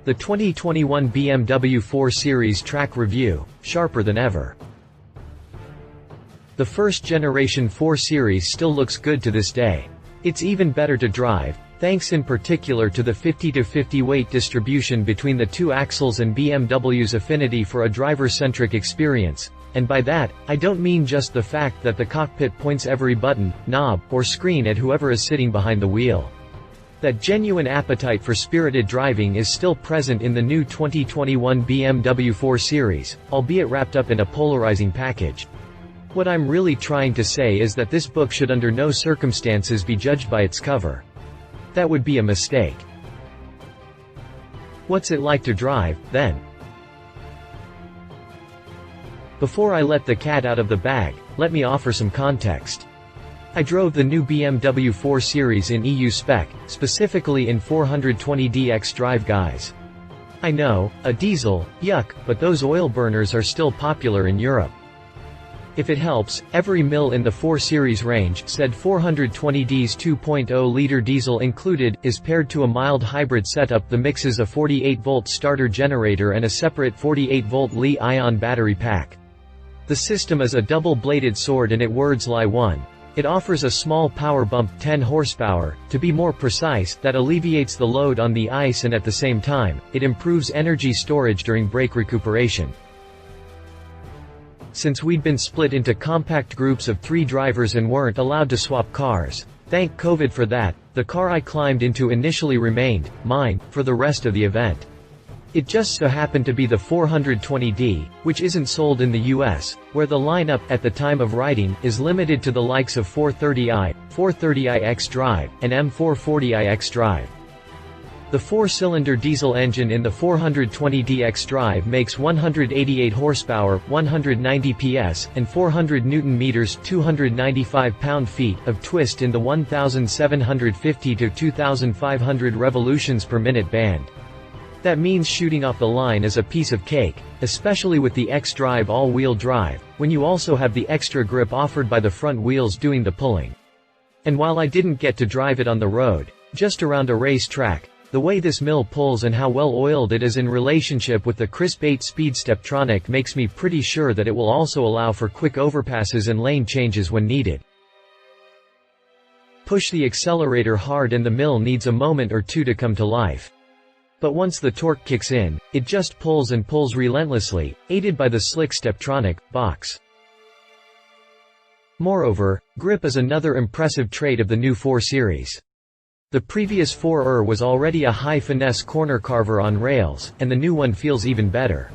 The 2021 BMW 4 Series track review, sharper than ever. The first generation 4 Series still looks good to this day. It's even better to drive, thanks in particular to the 50-50 weight distribution between the two axles and BMW's affinity for a driver-centric experience. And by that, I don't mean just the fact that the cockpit points every button, knob, or screen at whoever is sitting behind the wheel. That genuine appetite for spirited driving is still present in the new 2021 BMW 4 Series, albeit wrapped up in a polarizing package. What I'm really trying to say is that this book should under no circumstances be judged by its cover. That would be a mistake. What's it like to drive, then? Before I let the cat out of the bag, let me offer some context. I drove the new BMW 4 Series in EU spec, specifically in 420d xDrive guise. I know, a diesel, yuck, but those oil burners are still popular in Europe. If it helps, every mil in the 4 Series range, said 420d's 2.0-liter diesel included, is paired to a mild hybrid setup that mixes a 48-volt starter generator and a separate 48-volt Li-ion battery pack. The system is a double-bladed sword and its words lie one. It offers a small power bump, 10 horsepower, to be more precise, that alleviates the load on the ICE, and at the same time, it improves energy storage during brake recuperation. Since we'd been split into compact groups of 3 drivers and weren't allowed to swap cars, thank COVID for that, the car I climbed into initially remained mine for the rest of the event. It just so happened to be the 420d, which isn't sold in the US, where the lineup, at the time of writing, is limited to the likes of 430i, 430i xDrive, and M440i xDrive. The 4-cylinder diesel engine in the 420d xDrive makes 188 horsepower, 190 PS, and 400 Nm, 295 pound-feet, of twist in the 1,750 to 2,500 revolutions per minute band. That means shooting off the line is a piece of cake, especially with the xDrive all-wheel drive, when you also have the extra grip offered by the front wheels doing the pulling. And while I didn't get to drive it on the road, just around a race track, the way this mill pulls and how well oiled it is in relationship with the crisp 8-speed Steptronic makes me pretty sure that it will also allow for quick overpasses and lane changes when needed. Push the accelerator hard and the mill needs a moment or two to come to life. But once the torque kicks in, it just pulls and pulls relentlessly, aided by the slick Steptronic box. Moreover, grip is another impressive trait of the new 4 Series. The previous 4R was already a high-finesse corner carver on rails, and the new one feels even better.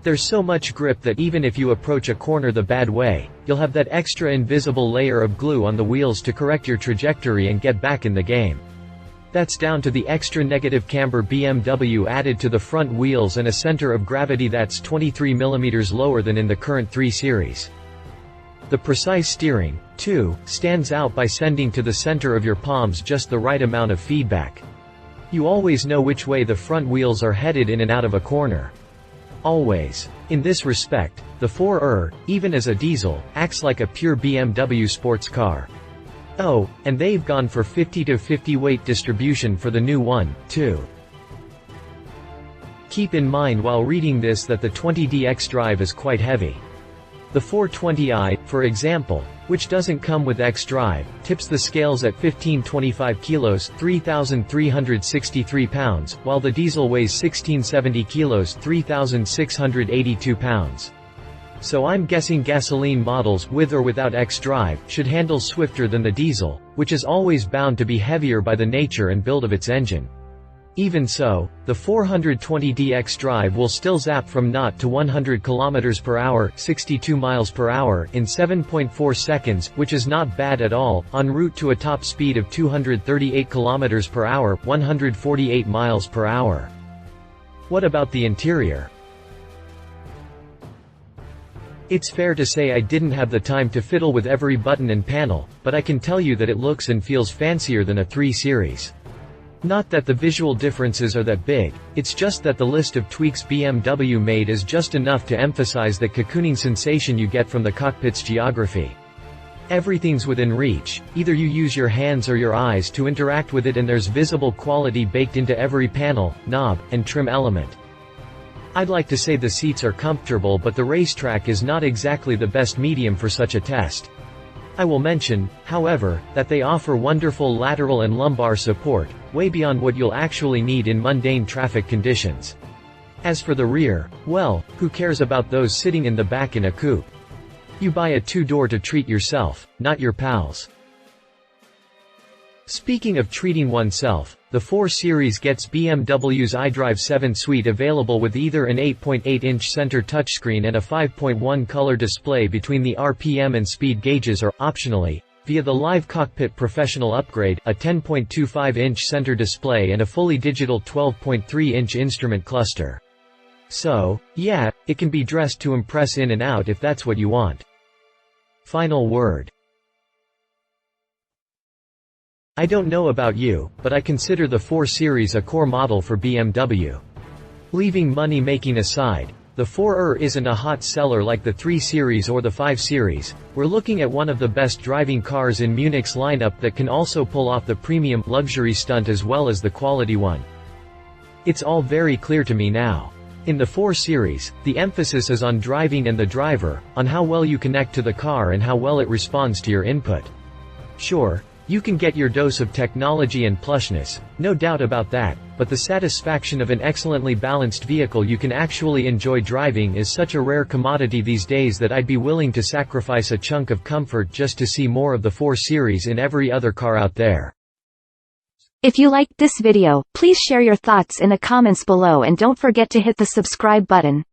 There's so much grip that even if you approach a corner the bad way, you'll have that extra invisible layer of glue on the wheels to correct your trajectory and get back in the game. That's down to the extra negative camber BMW added to the front wheels and a center of gravity that's 23 mm lower than in the current 3 Series. The precise steering, too, stands out by sending to the center of your palms just the right amount of feedback. You always know which way the front wheels are headed in and out of a corner. Always. In this respect, the 4R, even as a diesel, acts like a pure BMW sports car. Oh, and they've gone for 50-50 weight distribution for the new one, too. Keep in mind while reading this that the 20d xDrive is quite heavy. The 420i, for example, which doesn't come with xDrive, tips the scales at 1525 kilos, 3,363 pounds, while the diesel weighs 1670 kilos, 3,682 pounds. So I'm guessing gasoline models, with or without xDrive, should handle swifter than the diesel, which is always bound to be heavier by the nature and build of its engine. Even so, the 420d xDrive will still zap from 0 to 100 km per hour, 62 miles per hour, in 7.4 seconds, which is not bad at all, en route to a top speed of 238 km per hour, 148 miles per hour. What about the interior? It's fair to say I didn't have the time to fiddle with every button and panel, but I can tell you that it looks and feels fancier than a 3 Series. Not that the visual differences are that big, it's just that the list of tweaks BMW made is just enough to emphasize the cocooning sensation you get from the cockpit's geography. Everything's within reach, either you use your hands or your eyes to interact with it, and there's visible quality baked into every panel, knob, and trim element. I'd like to say the seats are comfortable, but the racetrack is not exactly the best medium for such a test. I will mention, however, that they offer wonderful lateral and lumbar support, way beyond what you'll actually need in mundane traffic conditions. As for the rear, well, who cares about those sitting in the back in a coupe? You buy a two-door to treat yourself, not your pals. Speaking of treating oneself, the 4 Series gets BMW's iDrive 7 suite, available with either an 8.8-inch center touchscreen and a 5.1 color display between the RPM and speed gauges, or, optionally, via the Live Cockpit Professional upgrade, a 10.25-inch center display and a fully digital 12.3-inch instrument cluster. So, yeah, it can be dressed to impress in and out if that's what you want. Final word. I don't know about you, but I consider the 4 Series a core model for BMW. Leaving money-making aside, the 4er isn't a hot seller like the 3 Series or the 5 Series. We're looking at one of the best driving cars in Munich's lineup that can also pull off the premium, luxury stunt as well as the quality one. It's all very clear to me now. In the 4 Series, the emphasis is on driving and the driver, on how well you connect to the car and how well it responds to your input. Sure, you can get your dose of technology and plushness, no doubt about that, but the satisfaction of an excellently balanced vehicle you can actually enjoy driving is such a rare commodity these days that I'd be willing to sacrifice a chunk of comfort just to see more of the 4 Series in every other car out there. If you liked this video, please share your thoughts in the comments below and don't forget to hit the subscribe button.